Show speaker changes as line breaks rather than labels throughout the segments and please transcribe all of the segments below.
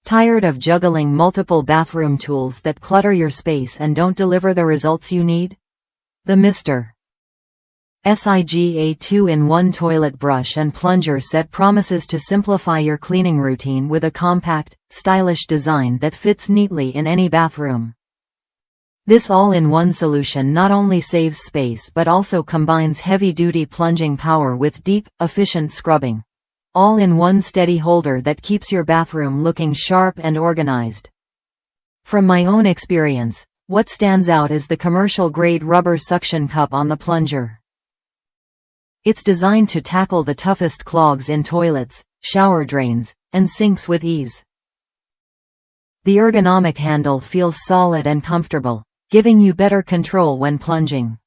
Tired of juggling multiple bathroom tools that clutter your space and don't deliver the results you need? The MR.SIGA 2-in-1 toilet brush and plunger set promises to simplify your cleaning routine with a compact, stylish design that fits neatly in any bathroom. This all-in-one solution not only saves space but also combines heavy-duty plunging power with deep, efficient scrubbing. All in one steady holder that keeps your bathroom looking sharp and organized. From my own experience, what stands out is the commercial-grade rubber suction cup on the plunger. It's designed to tackle the toughest clogs in toilets, shower drains, and sinks with ease. The ergonomic handle feels solid and comfortable, giving you better control when plunging.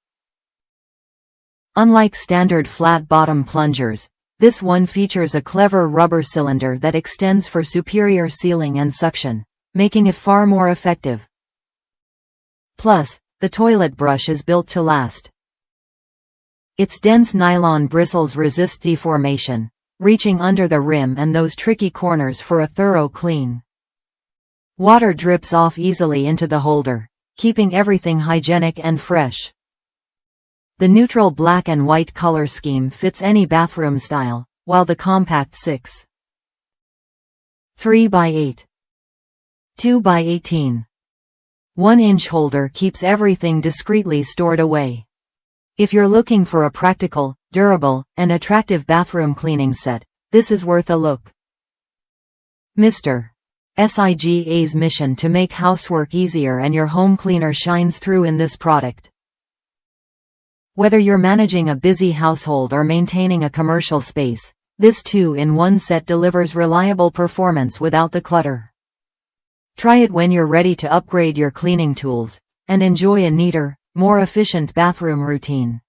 Unlike standard flat-bottom plungers, this one features a clever rubber cylinder that extends for superior sealing and suction, making it far more effective. Plus, the toilet brush is built to last. Its dense nylon bristles resist deformation, reaching under the rim and those tricky corners for a thorough clean. Water drips off easily into the holder, keeping everything hygienic and fresh. The neutral black and white color scheme fits any bathroom style, while the compact 6'3" 2'18" 1-inch holder keeps everything discreetly stored away. If you're looking for a practical, durable, and attractive bathroom cleaning set, this is worth a look. MR.SIGA's mission to make housework easier and your home cleaner shines through in this product. Whether you're managing a busy household or maintaining a commercial space, this 2-in-1 set delivers reliable performance without the clutter. Try it when you're ready to upgrade your cleaning tools and enjoy a neater, more efficient bathroom routine.